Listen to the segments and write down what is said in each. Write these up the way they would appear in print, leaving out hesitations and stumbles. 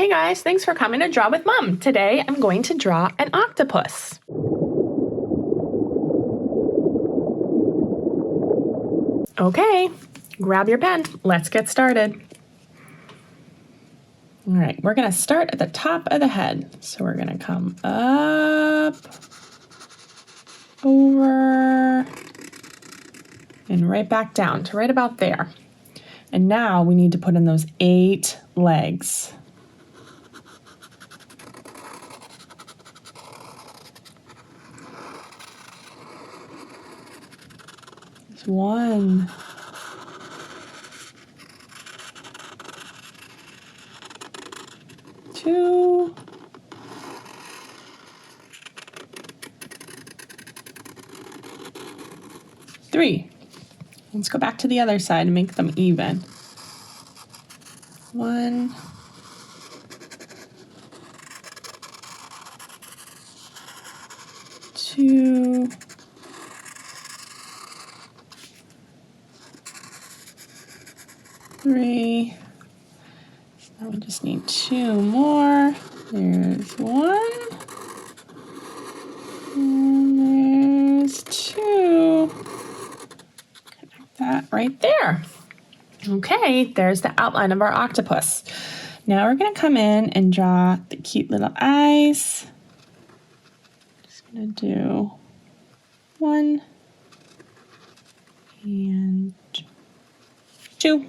Hey guys, thanks for coming to Draw with Mom. Today I'm going to draw an octopus. Okay, grab your pen. Let's get started. All right, we're going to start at the top of the head. So we're going to come up, over, and right back down to right about there. And now we need to put in those 8 legs. There's 1, 2, 3. Let's go back to the other side and make them even. 1, 2, 3. Now we just need 2 more. There's 1. And there's 2. Connect that right there. Okay, there's the outline of our octopus. Now we're going to come in and draw the cute little eyes. Just going to do 1 and 2.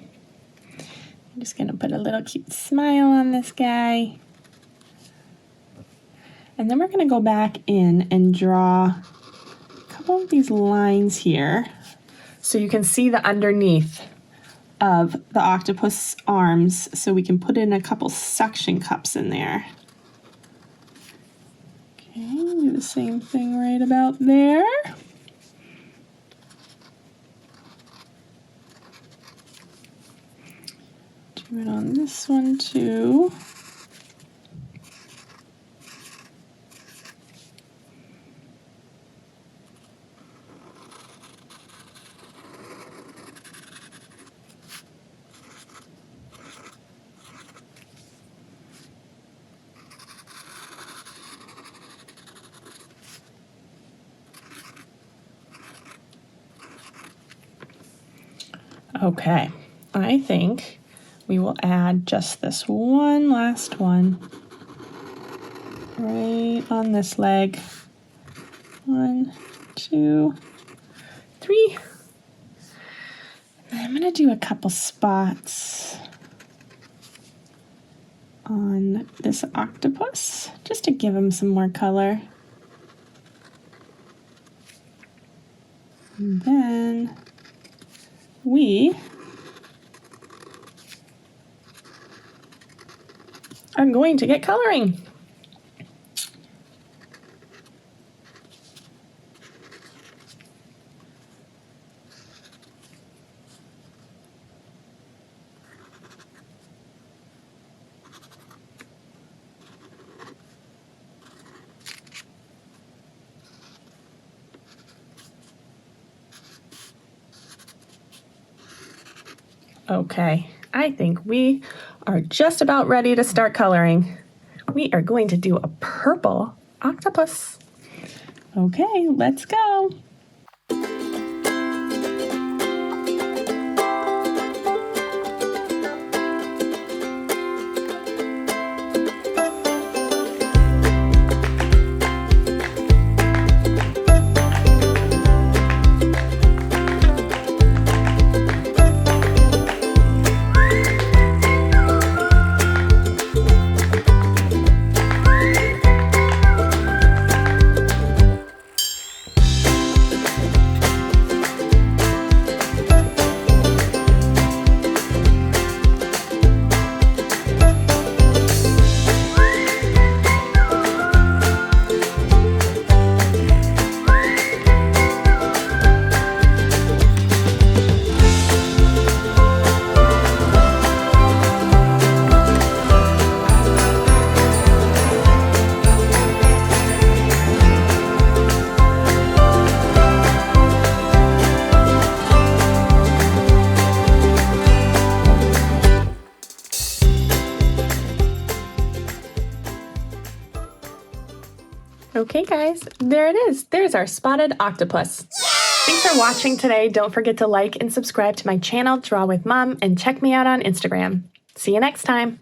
I'm just going to put a little cute smile on this guy. And then we're going to go back in and draw a couple of these lines here so you can see the underneath of the octopus arms, so we can put in a couple suction cups in there. Okay, do the same thing right about there. Do it on this one too. Okay, I think we will add just this one last one right on this leg. 1, 2, 3. And I'm going to do a couple spots on this octopus just to give him some more color. And then we are going to get coloring. Okay, I think we are just about ready to start coloring. We are going to do a purple octopus. Okay, let's go. Okay, guys, there it is. There's our spotted octopus. Thanks for watching today. Don't forget to like and subscribe to my channel, Draw with Mom, and check me out on Instagram. See you next time.